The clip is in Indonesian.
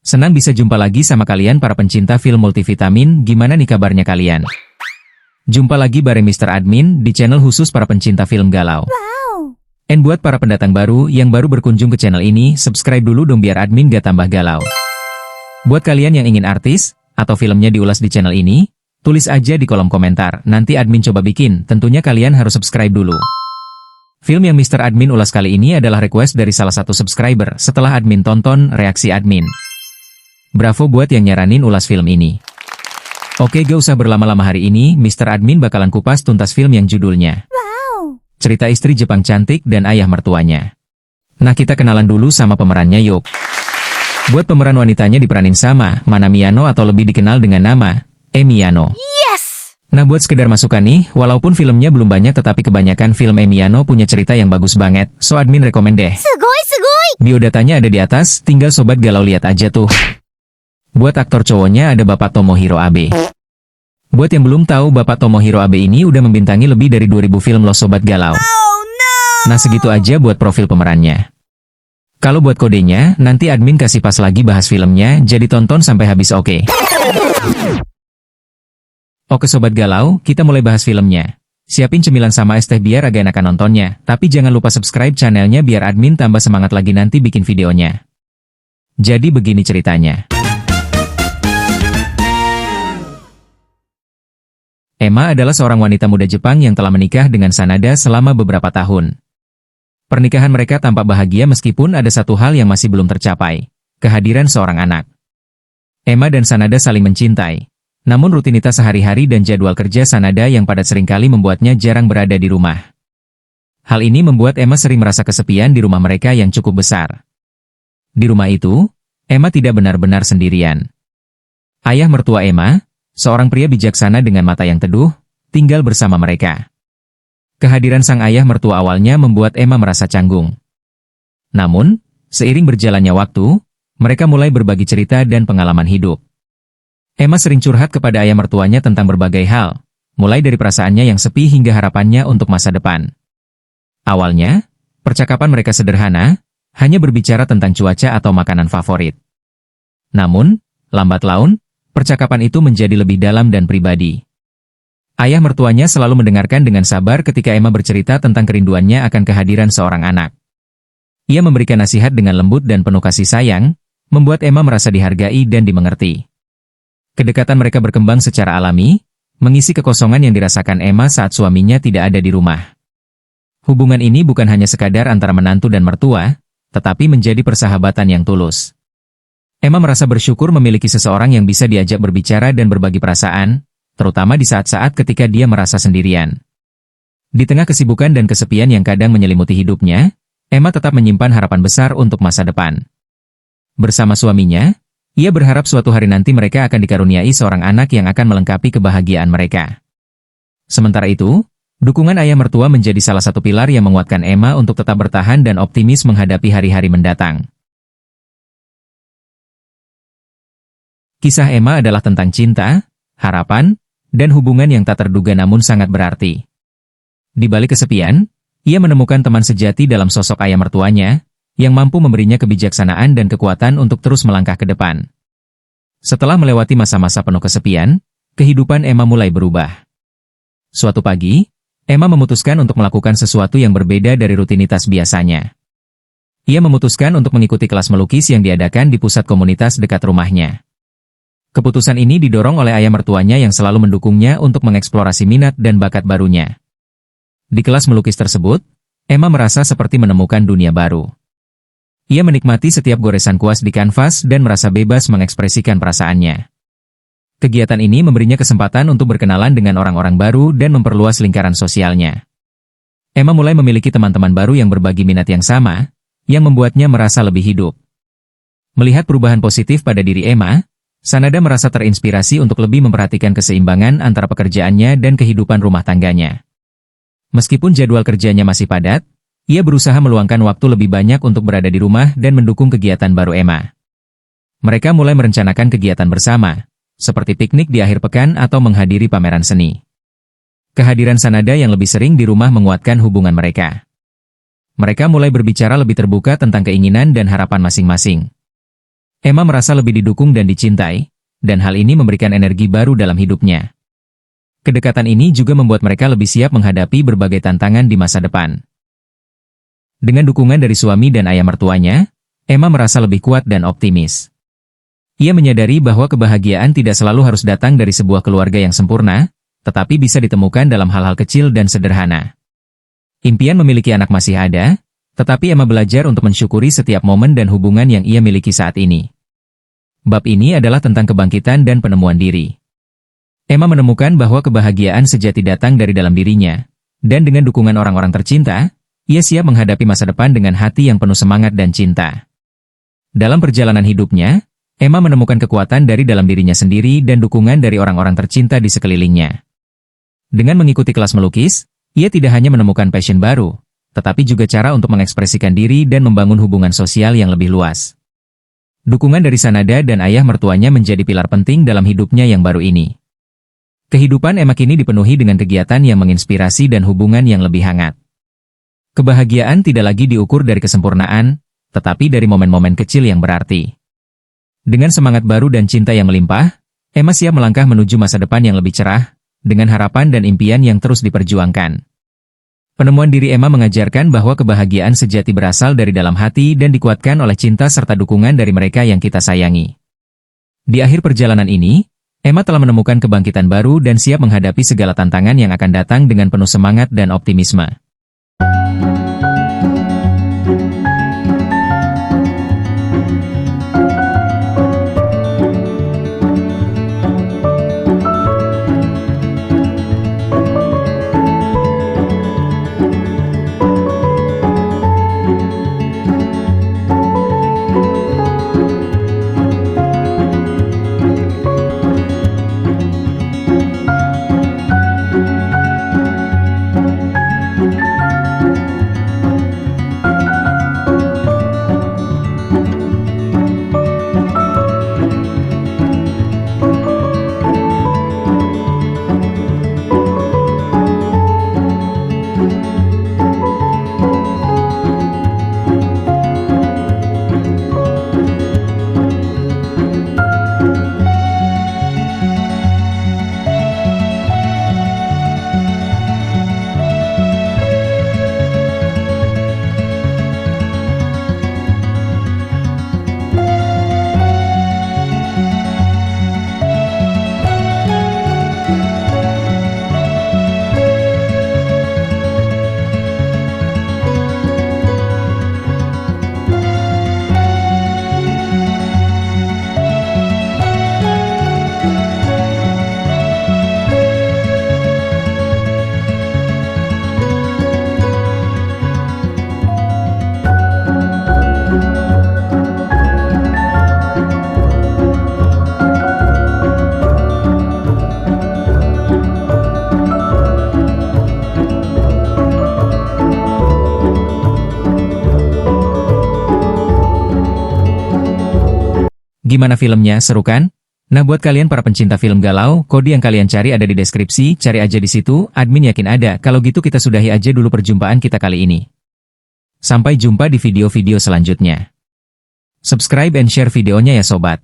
Senang bisa jumpa lagi sama kalian para pencinta film multivitamin, gimana nih kabarnya kalian? Jumpa lagi bareng Mr. Admin di channel khusus para pencinta film galau. And buat para pendatang baru yang baru berkunjung ke channel ini, subscribe dulu dong biar admin gak tambah galau. Buat kalian yang ingin artis, atau filmnya diulas di channel ini, tulis aja di kolom komentar, nanti admin coba bikin, tentunya kalian harus subscribe dulu. Film yang Mr. Admin ulas kali ini adalah request dari salah satu subscriber setelah admin tonton reaksi admin. Bravo buat yang nyaranin ulas film ini. Oke, gak usah berlama-lama, hari ini Mr. Admin bakalan kupas tuntas film yang judulnya Cerita Istri Jepang Cantik dan Ayah Mertuanya. Nah, kita kenalan dulu sama pemerannya yuk. Buat pemeran wanitanya diperanin sama Mana Miyano atau lebih dikenal dengan nama Emi Yano. Yes! Nah, buat sekedar masukan nih, walaupun filmnya belum banyak tetapi kebanyakan film Emi Yano punya cerita yang bagus banget, so admin rekomen deh. Sugoi! Biodatanya ada di atas, tinggal sobat galau lihat aja tuh. Buat aktor cowoknya ada Bapak Tomohiro Abe. Buat yang belum tahu, Bapak Tomohiro Abe ini udah membintangi lebih dari 2000 film loh sobat galau. Oh no! Nah, segitu aja buat profil pemerannya. Kalau buat kodenya, nanti admin kasih pas lagi bahas filmnya, jadi tonton sampai habis, oke? Oke sobat galau, kita mulai bahas filmnya. Siapin cemilan sama es teh biar agak enakan nontonnya, tapi jangan lupa subscribe channelnya biar admin tambah semangat lagi nanti bikin videonya. Jadi begini ceritanya. Emma adalah seorang wanita muda Jepang yang telah menikah dengan Sanada selama beberapa tahun. Pernikahan mereka tampak bahagia meskipun ada satu hal yang masih belum tercapai, kehadiran seorang anak. Emma dan Sanada saling mencintai, namun rutinitas sehari-hari dan jadwal kerja Sanada yang padat seringkali membuatnya jarang berada di rumah. Hal ini membuat Emma sering merasa kesepian di rumah mereka yang cukup besar. Di rumah itu, Emma tidak benar-benar sendirian. Ayah mertua Emma, seorang pria bijaksana dengan mata yang teduh, tinggal bersama mereka. Kehadiran sang ayah mertua awalnya membuat Emma merasa canggung. Namun, seiring berjalannya waktu, mereka mulai berbagi cerita dan pengalaman hidup. Emma sering curhat kepada ayah mertuanya tentang berbagai hal, mulai dari perasaannya yang sepi hingga harapannya untuk masa depan. Awalnya, percakapan mereka sederhana, hanya berbicara tentang cuaca atau makanan favorit. Namun, lambat laun, percakapan itu menjadi lebih dalam dan pribadi. Ayah mertuanya selalu mendengarkan dengan sabar ketika Emma bercerita tentang kerinduannya akan kehadiran seorang anak. Ia memberikan nasihat dengan lembut dan penuh kasih sayang, membuat Emma merasa dihargai dan dimengerti. Kedekatan mereka berkembang secara alami, mengisi kekosongan yang dirasakan Emma saat suaminya tidak ada di rumah. Hubungan ini bukan hanya sekadar antara menantu dan mertua, tetapi menjadi persahabatan yang tulus. Emma merasa bersyukur memiliki seseorang yang bisa diajak berbicara dan berbagi perasaan, terutama di saat-saat ketika dia merasa sendirian. Di tengah kesibukan dan kesepian yang kadang menyelimuti hidupnya, Emma tetap menyimpan harapan besar untuk masa depan. Bersama suaminya, ia berharap suatu hari nanti mereka akan dikaruniai seorang anak yang akan melengkapi kebahagiaan mereka. Sementara itu, dukungan ayah mertua menjadi salah satu pilar yang menguatkan Emma untuk tetap bertahan dan optimis menghadapi hari-hari mendatang. Kisah Emma adalah tentang cinta, harapan, dan hubungan yang tak terduga namun sangat berarti. Di balik kesepian, ia menemukan teman sejati dalam sosok ayah mertuanya, yang mampu memberinya kebijaksanaan dan kekuatan untuk terus melangkah ke depan. Setelah melewati masa-masa penuh kesepian, kehidupan Emma mulai berubah. Suatu pagi, Emma memutuskan untuk melakukan sesuatu yang berbeda dari rutinitas biasanya. Ia memutuskan untuk mengikuti kelas melukis yang diadakan di pusat komunitas dekat rumahnya. Keputusan ini didorong oleh ayah mertuanya yang selalu mendukungnya untuk mengeksplorasi minat dan bakat barunya. Di kelas melukis tersebut, Emma merasa seperti menemukan dunia baru. Ia menikmati setiap goresan kuas di kanvas dan merasa bebas mengekspresikan perasaannya. Kegiatan ini memberinya kesempatan untuk berkenalan dengan orang-orang baru dan memperluas lingkaran sosialnya. Emma mulai memiliki teman-teman baru yang berbagi minat yang sama, yang membuatnya merasa lebih hidup. Melihat perubahan positif pada diri Emma, Sanada merasa terinspirasi untuk lebih memperhatikan keseimbangan antara pekerjaannya dan kehidupan rumah tangganya. Meskipun jadwal kerjanya masih padat, ia berusaha meluangkan waktu lebih banyak untuk berada di rumah dan mendukung kegiatan baru Emma. Mereka mulai merencanakan kegiatan bersama, seperti piknik di akhir pekan atau menghadiri pameran seni. Kehadiran Sanada yang lebih sering di rumah menguatkan hubungan mereka. Mereka mulai berbicara lebih terbuka tentang keinginan dan harapan masing-masing. Emma merasa lebih didukung dan dicintai, dan hal ini memberikan energi baru dalam hidupnya. Kedekatan ini juga membuat mereka lebih siap menghadapi berbagai tantangan di masa depan. Dengan dukungan dari suami dan ayah mertuanya, Emma merasa lebih kuat dan optimis. Ia menyadari bahwa kebahagiaan tidak selalu harus datang dari sebuah keluarga yang sempurna, tetapi bisa ditemukan dalam hal-hal kecil dan sederhana. Impian memiliki anak masih ada, tetapi Emma belajar untuk mensyukuri setiap momen dan hubungan yang ia miliki saat ini. Bab ini adalah tentang kebangkitan dan penemuan diri. Emma menemukan bahwa kebahagiaan sejati datang dari dalam dirinya, dan dengan dukungan orang-orang tercinta, ia siap menghadapi masa depan dengan hati yang penuh semangat dan cinta. Dalam perjalanan hidupnya, Emma menemukan kekuatan dari dalam dirinya sendiri dan dukungan dari orang-orang tercinta di sekelilingnya. Dengan mengikuti kelas melukis, ia tidak hanya menemukan passion baru, tetapi juga cara untuk mengekspresikan diri dan membangun hubungan sosial yang lebih luas. Dukungan dari Sanada dan ayah mertuanya menjadi pilar penting dalam hidupnya yang baru ini. Kehidupan Emma kini dipenuhi dengan kegiatan yang menginspirasi dan hubungan yang lebih hangat. Kebahagiaan tidak lagi diukur dari kesempurnaan, tetapi dari momen-momen kecil yang berarti. Dengan semangat baru dan cinta yang melimpah, Emma siap melangkah menuju masa depan yang lebih cerah, dengan harapan dan impian yang terus diperjuangkan. Penemuan diri Emma mengajarkan bahwa kebahagiaan sejati berasal dari dalam hati dan dikuatkan oleh cinta serta dukungan dari mereka yang kita sayangi. Di akhir perjalanan ini, Emma telah menemukan kebangkitan baru dan siap menghadapi segala tantangan yang akan datang dengan penuh semangat dan optimisme. Gimana filmnya, seru kan? Nah buat kalian para pencinta film galau, kode yang kalian cari ada di deskripsi, cari aja di situ, admin yakin ada. Kalau gitu kita sudahi aja dulu perjumpaan kita kali ini. Sampai jumpa di video-video selanjutnya. Subscribe and share videonya ya sobat.